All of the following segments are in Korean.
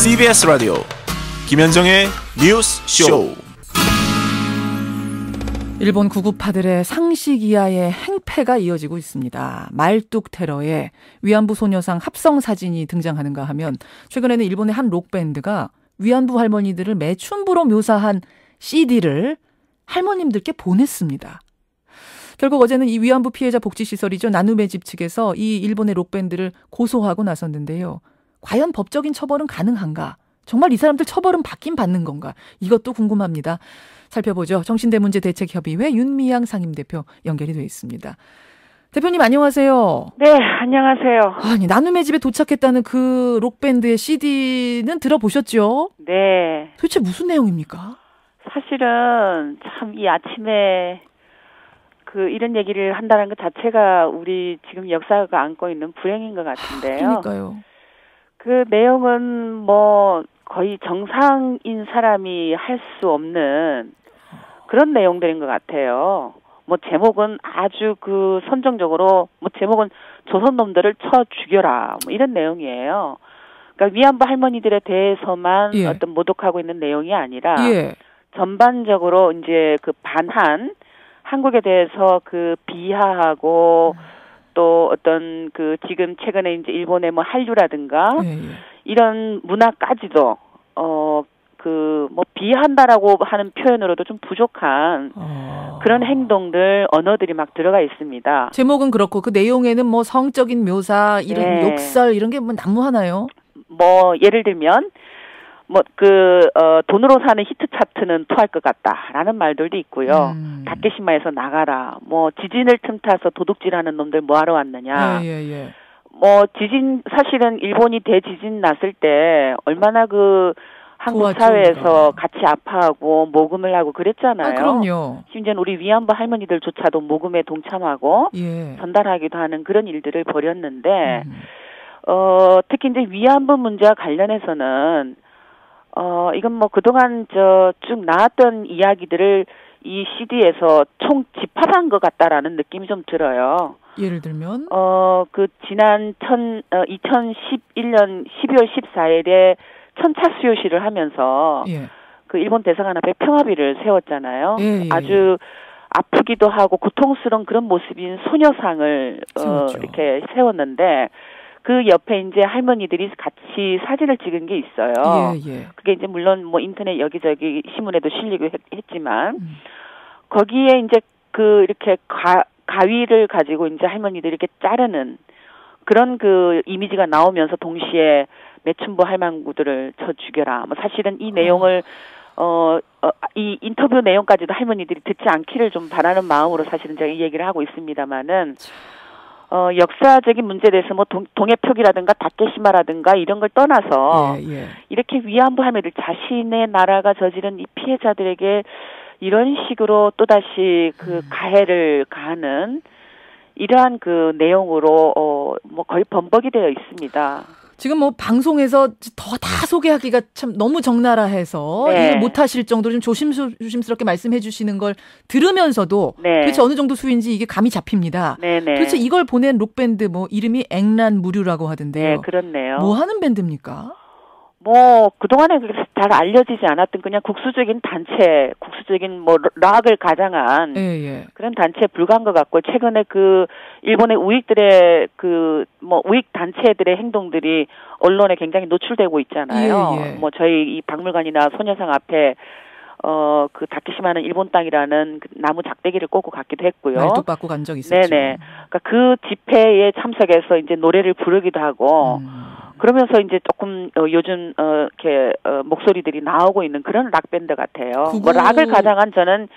CBS 라디오 김현정의 뉴스 쇼. 일본 구구파들의 상식 이하의 행패가 이어지고 있습니다. 말뚝 테러에 위안부 소녀상 합성 사진이 등장하는가 하면 최근에는 일본의 한 록밴드가 위안부 할머니들을 매춘부로 묘사한 CD를 할머님들께 보냈습니다. 결국 어제는 이 위안부 피해자 복지시설이죠. 나눔의 집 측에서 이 일본의 록밴드를 고소하고 나섰는데요. 과연 법적인 처벌은 가능한가? 정말 이 사람들 처벌은 받긴 받는 건가? 이것도 궁금합니다. 살펴보죠. 정신대문제대책협의회 윤미향 상임대표 연결이 되어 있습니다. 대표님 안녕하세요. 네, 안녕하세요. 아니, 나눔의 집에 도착했다는 그 록밴드의 CD는 들어보셨죠? 네. 도대체 무슨 내용입니까? 사실은 참 이 아침에 이런 얘기를 한다는 것 자체가 우리 지금 역사가 안고 있는 불행인 것 같은데요. 그러니까요. 그 내용은 뭐 거의 정상인 사람이 할 수 없는 그런 내용들인 것 같아요. 뭐 제목은 아주 선정적으로 제목은 조선놈들을 쳐 죽여라 뭐 이런 내용이에요. 그러니까 위안부 할머니들에 대해서만 예. 어떤 모독하고 있는 내용이 아니라 예. 전반적으로 이제 반한 한국에 대해서 비하하고 또 어떤 지금 최근에 이제 일본의 뭐 한류라든가 예. 이런 문화까지도 비한다라고 하는 표현으로도 좀 부족한 그런 행동들, 언어들이 막 들어가 있습니다. 제목은 그렇고 그 내용에는 뭐 성적인 묘사, 이런 네. 욕설 이런 게 뭐 난무하나요? 뭐 예를 들면 돈으로 사는 히트 차트는 토할 것 같다라는 말들도 있고요. 다케시마에서 나가라. 뭐 지진을 틈타서 도둑질하는 놈들 뭐하러 왔느냐. 예. 뭐 지진 사실은 일본이 대지진 났을 때 얼마나 한국 사회에서 같이 아파하고 모금을 하고 그랬잖아요. 그럼요. 심지어 우리 위안부 할머니들조차도 모금에 동참하고 예. 전달하기도 하는 그런 일들을 벌였는데 특히 이제 위안부 문제와 관련해서는 이건 뭐 그동안 쭉 나왔던 이야기들을 이 CD에서 총 집합한 것 같다라는 느낌이 좀 들어요. 예를 들면? 지난 2011년 12월 14일에 천차 수요시를 하면서 예. 일본 대사관 앞에 평화비를 세웠잖아요. 예. 아주 아프기도 하고 고통스러운 그런 모습인 소녀상을 이렇게 세웠는데 그 옆에 이제 할머니들이 같이 사진을 찍은 게 있어요. 예. 그게 이제 물론 뭐 인터넷 여기저기 신문에도 실리고 했지만 거기에 이제 이렇게 가위를 가지고 이제 할머니들이 이렇게 자르는 그런 이미지가 나오면서 동시에 매춘부 할망구들을 쳐 죽여라. 뭐 사실은 이 내용을 이 인터뷰 내용까지도 할머니들이 듣지 않기를 좀 바라는 마음으로 사실은 제가 이 얘기를 하고 있습니다만은 역사적인 문제에 대해서 뭐 동해표기라든가 다케시마라든가 이런 걸 떠나서 예. 이렇게 위안부 할머니들 자신의 나라가 저지른 이 피해자들에게 이런 식으로 또다시 가해를 가하는 이러한 내용으로 뭐 거의 범벅이 되어 있습니다. 지금 뭐 방송에서 더 다 소개하기가 참 너무 적나라해서 네. 이해 못하실 정도로 좀 조심스럽게 말씀해 주시는 걸 들으면서도 네. 도대체 어느 정도 수인지 이게 감이 잡힙니다. 네네. 도대체 이걸 보낸 록밴드 뭐 이름이 앵란무류라고 하던데요. 네, 그렇네요. 뭐 하는 밴드입니까? 뭐 그동안에 그렇게 잘 알려지지 않았던 그냥 국수적인 단체, 국수적인 뭐 락을 가장한 예. 그런 단체에 불과한 것 같고 최근에 일본의 우익들의 우익 단체들의 행동들이 언론에 굉장히 노출되고 있잖아요. 예. 뭐 저희 이 박물관이나 소녀상 앞에 다케시마는 일본 땅이라는 나무 작대기를 꽂고 갔기도 했고요. 말뚝 받고 간 적 있었죠. 네네. 그러니까 그 집회에 참석해서 이제 노래를 부르기도 하고. 그러면서 이제 조금 요즘 이렇게 목소리들이 나오고 있는 그런 락 밴드 같아요. 뭐 락을 가장한 저는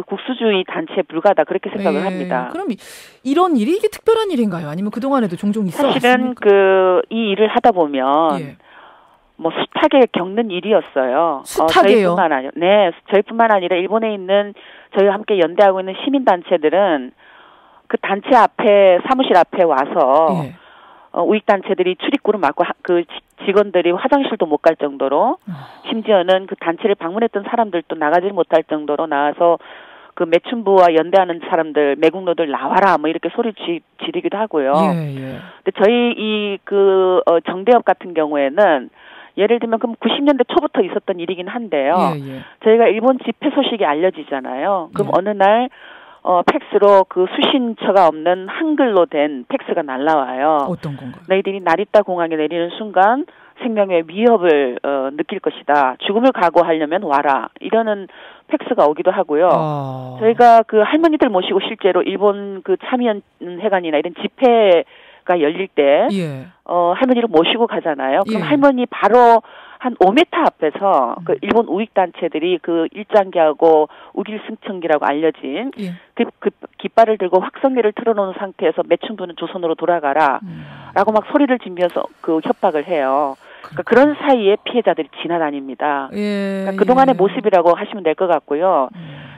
국수주의 단체에 불과하다 그렇게 생각을 합니다. 그럼 이런 일이 이게 특별한 일인가요? 아니면 그 동안에도 종종 있었습니까? 사실은 이 일을 하다 보면 뭐 숱하게 겪는 일이었어요. 숱하게요? 저희뿐만 아니라 일본에 있는 저희와 함께 연대하고 있는 시민 단체들은 그 단체 앞에 사무실 앞에 와서. 우익 단체들이 출입구를 막고 직원들이 화장실도 못 갈 정도로 심지어는 그 단체를 방문했던 사람들도 나가지 못할 정도로 나와서 매춘부와 연대하는 사람들 매국노들 나와라 뭐 이렇게 소리 지르기도 하고요. 근데 저희 정대협 같은 경우에는 예를 들면 그럼 90년대 초부터 있었던 일이긴 한데요. 예. 저희가 일본 집회 소식이 알려지잖아요. 그럼 예. 어느 날 팩스로 그 수신처가 없는 한글로 된 팩스가 날라와요. 어떤 건가요? 너희들이 나리타 공항에 내리는 순간 생명의 위협을 느낄 것이다. 죽음을 각오하려면 와라. 이러는 팩스가 오기도 하고요. 저희가 그 할머니들 모시고 실제로 일본 그 참여연회관이나 이런 집회가 열릴 때 예. 할머니를 모시고 가잖아요. 그럼 예. 할머니 바로 한 5m 앞에서 그 일본 우익 단체들이 그 일장기하고 우길승천기라고 알려진 예. 그 깃발을 들고 확성기를 틀어놓은 상태에서 매춘부는 조선으로 돌아가라 라고 막 소리를 지면서 그 협박을 해요. 그러니까 그런 사이에 피해자들이 지나다닙니다. 예. 그러니까 그동안의 모습이라고 하시면 될 것 같고요.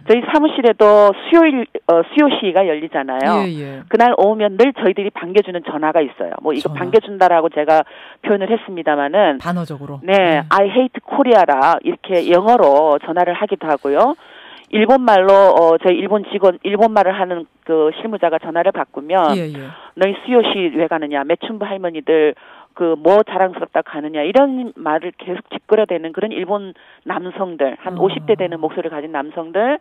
저희 사무실에도 수요 시위가 열리잖아요. 예. 그날 오면 늘 저희들이 반겨주는 전화가 있어요. 뭐 이거 전화. 반겨준다라고 제가 표현을 했습니다마는 단어적으로. 네, I hate Korea라 이렇게 영어로 전화를 하기도 하고요. 일본말로 저희 일본말을 하는 그 실무자가 전화를 바꾸면 예. 너희 수요시 왜 가느냐, 매춘부 할머니들 그 뭐 자랑스럽다 가느냐 이런 말을 계속 짓거려대는 그런 일본 남성들 한 50대 되는 목소리를 가진 남성들,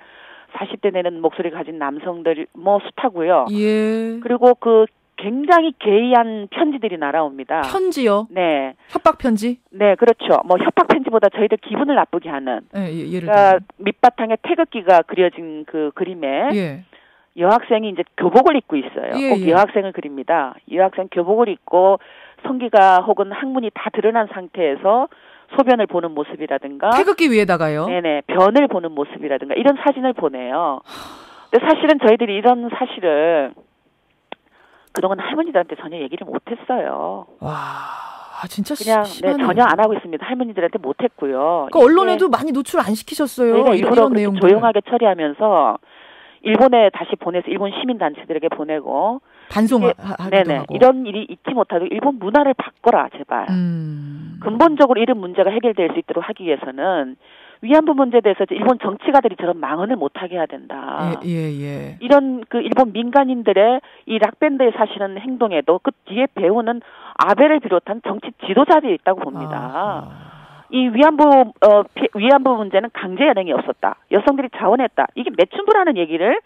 40대 되는 목소리를 가진 남성들 뭐 숱하고요. 예. 그리고 그 굉장히 개의한 편지들이 날아옵니다. 편지요? 네. 협박 편지? 네, 그렇죠. 뭐 협박 편지보다 저희들 기분을 나쁘게 하는. 예를 그러니까 들면. 밑바탕에 태극기가 그려진 그 그림에 예. 여학생이 이제 교복을 입고 있어요. 꼭 여학생을 그립니다. 여학생 교복을 입고 성기가 혹은 항문이 다 드러난 상태에서 소변을 보는 모습이라든가 태극기 위에다가요? 네네. 변을 보는 모습이라든가 이런 사진을 보내요. 근데 사실은 저희들이 이런 사실을 그동안 할머니들한테 전혀 얘기를 못했어요. 와, 진짜 그냥 네, 전혀 안 하고 있습니다. 할머니들한테 못했고요. 그 언론에도 많이 노출 안 시키셨어요. 저희가 일부러 이런 내용들. 조용하게 처리하면서 일본에 다시 보내서 일본 시민단체들에게 보내고 반송하기도 네네 하고. 이런 일이 있지 못하도록 일본 문화를 바꿔라 제발. 근본적으로 이런 문제가 해결될 수 있도록 하기 위해서는 위안부 문제에 대해서 일본 정치가들이 저런 망언을 못하게 해야 된다. 예. 이런 그 일본 민간인들의 이 락밴드에 사시는 행동에도 그 뒤에 배우는 아베를 비롯한 정치 지도자들이 있다고 봅니다. 이 위안부 문제는 강제 연행이 없었다. 여성들이 자원했다. 이게 매춘부라는 얘기를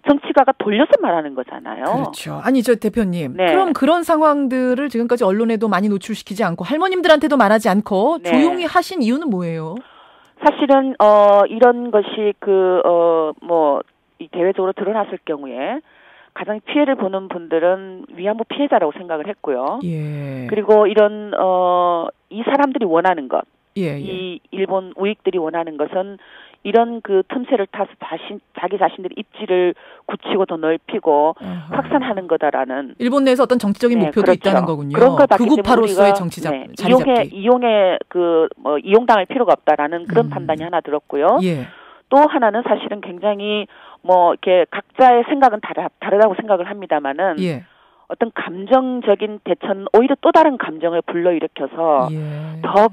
정치가가 돌려서 말하는 거잖아요. 그렇죠. 아니 저 대표님. 네. 그럼 그런 상황들을 지금까지 언론에도 많이 노출시키지 않고 할머님들한테도 말하지 않고 네. 조용히 하신 이유는 뭐예요? 사실은 이런 것이 이 대외적으로 드러났을 경우에 가장 피해를 보는 분들은 위안부 피해자라고 생각을 했고요. 예. 그리고 이런 이 사람들이 원하는 것, 예. 이 일본 우익들이 원하는 것은 이런 그 틈새를 타서 자기 자신들의 입지를 굳히고 더 넓히고 확산하는 거다라는 일본 내에서 어떤 정치적인 목표도 그렇죠. 있다는 거군요. 그런 걸 봤기 때문에 극우파로서의 우리가 정치 자리 잡기. 이용당할 필요가 없다라는 그런 판단이 하나 들었고요. 예. 또 하나는 사실은 굉장히 이렇게 각자의 생각은 다르다고 생각을 합니다만은 예. 어떤 감정적인 대처는 오히려 또 다른 감정을 불러일으켜서 예. 더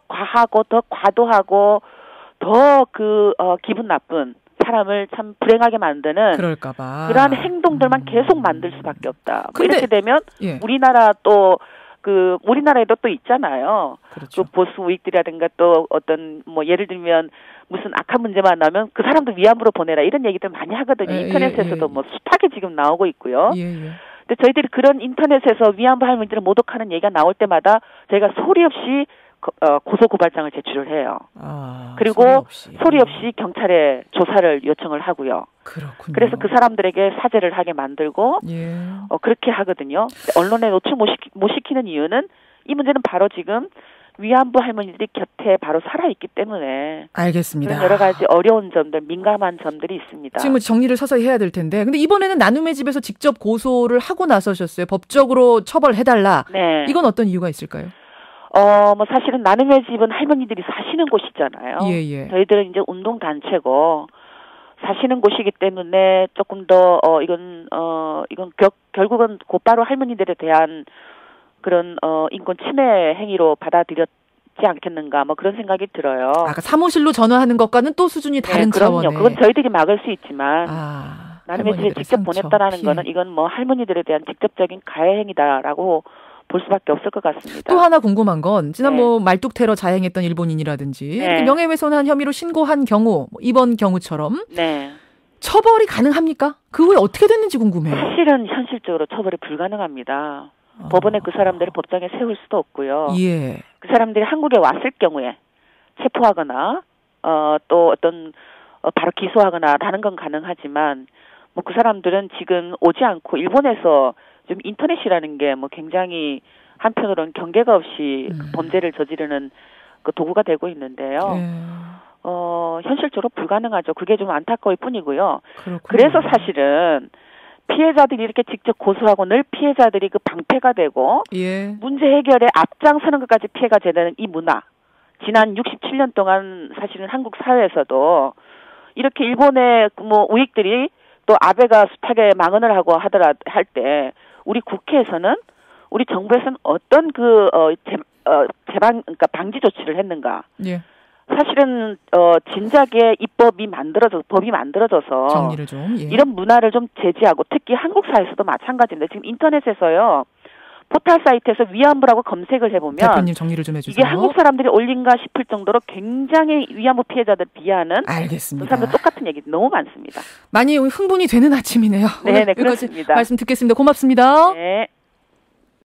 과하고 더 과도하고 더 기분 나쁜 사람을 참 불행하게 만드는 그럴까봐 그러한 행동들만 계속 만들 수밖에 없다. 이렇게 되면 예. 우리나라에도 또 있잖아요. 그렇죠. 그 보수 우익들이라든가 또 어떤 예를 들면 무슨 악한 문제만 나오면 그 사람도 위안부로 보내라 이런 얘기들 많이 하거든요. 인터넷에서도 숱하게 지금 나오고 있고요. 근데 저희들이 그런 인터넷에서 위안부 할머니들을 모독하는 얘기가 나올 때마다 저희가 소리 없이 고소고발장을 제출을 해요. 그리고 소리 없이 경찰에 조사를 요청을 하고요. 그렇군요. 그래서 그 사람들에게 사죄를 하게 만들고 그렇게 하거든요. 언론에 노출 못 시키는 이유는 이 문제는 바로 지금 위안부 할머니들이 곁에 바로 살아있기 때문에 알겠습니다. 그런 여러 가지 어려운 점들, 민감한 점들이 있습니다. 지금 정리를 서서히 해야 될 텐데 근데 이번에는 나눔의 집에서 직접 고소를 하고 나서셨어요. 법적으로 처벌해달라. 네. 이건 어떤 이유가 있을까요? 사실은 나눔의 집은 할머니들이 사시는 곳이잖아요. 예. 저희들은 이제 운동단체고 사시는 곳이기 때문에 조금 더 이건 결국은 곧바로 할머니들에 대한 그런 인권 침해 행위로 받아들였지 않겠는가 그런 생각이 들어요. 아까 사무실로 전화하는 것과는 또 수준이 다른 차원에. 그건 저희들이 막을 수 있지만 나눔의 집에 직접 상처, 보냈다라는 피해. 거는 이건 할머니들에 대한 직접적인 가해 행위다라고 볼 수밖에 없을 것 같습니다. 또 하나 궁금한 건 지난 네. 뭐 말뚝 테러 자행했던 일본인이라든지 네. 이렇게 명예훼손한 혐의로 신고한 경우 이번 경우처럼 네. 처벌이 가능합니까? 그 후에 어떻게 됐는지 궁금해요. 사실은 현실적으로 처벌이 불가능합니다. 법원에 그 사람들을 법정에 세울 수도 없고요. 예. 그 사람들이 한국에 왔을 경우에 체포하거나 또 어떤 바로 기소하거나라는 건 가능하지만 뭐 그 사람들은 지금 오지 않고 일본에서 좀 인터넷이라는 게 뭐 굉장히 한편으로는 경계가 없이 범죄를 저지르는 그 도구가 되고 있는데요. 예. 현실적으로 불가능하죠. 그게 좀 안타까울 뿐이고요. 그렇군요. 그래서 사실은 피해자들이 이렇게 직접 고소하고 늘 피해자들이 그 방패가 되고 예. 문제 해결에 앞장서는 것까지 피해가 되는 이 문화. 지난 67년 동안 사실은 한국 사회에서도 이렇게 일본의 뭐 우익들이 또 아베가 숱하게 망언을 하고 할 때 우리 국회에서는 우리 정부에서는 어떤 그러니까 방지 조치를 했는가? 예. 사실은 진작에 법이 만들어져서 정리를 좀 예. 이런 문화를 좀 제지하고 특히 한국 사회에서도 마찬가지인데 지금 인터넷에서요. 포털 사이트에서 위안부라고 검색을 해보면 대표님 정리를 좀 해주세요. 이게 한국 사람들이 올린가 싶을 정도로 굉장히 위안부 피해자들 비하하는 알겠습니다. 그 사람들 똑같은 얘기 너무 많습니다. 많이 흥분이 되는 아침이네요. 네네 여기까지 그렇습니다. 말씀 듣겠습니다. 고맙습니다. 네.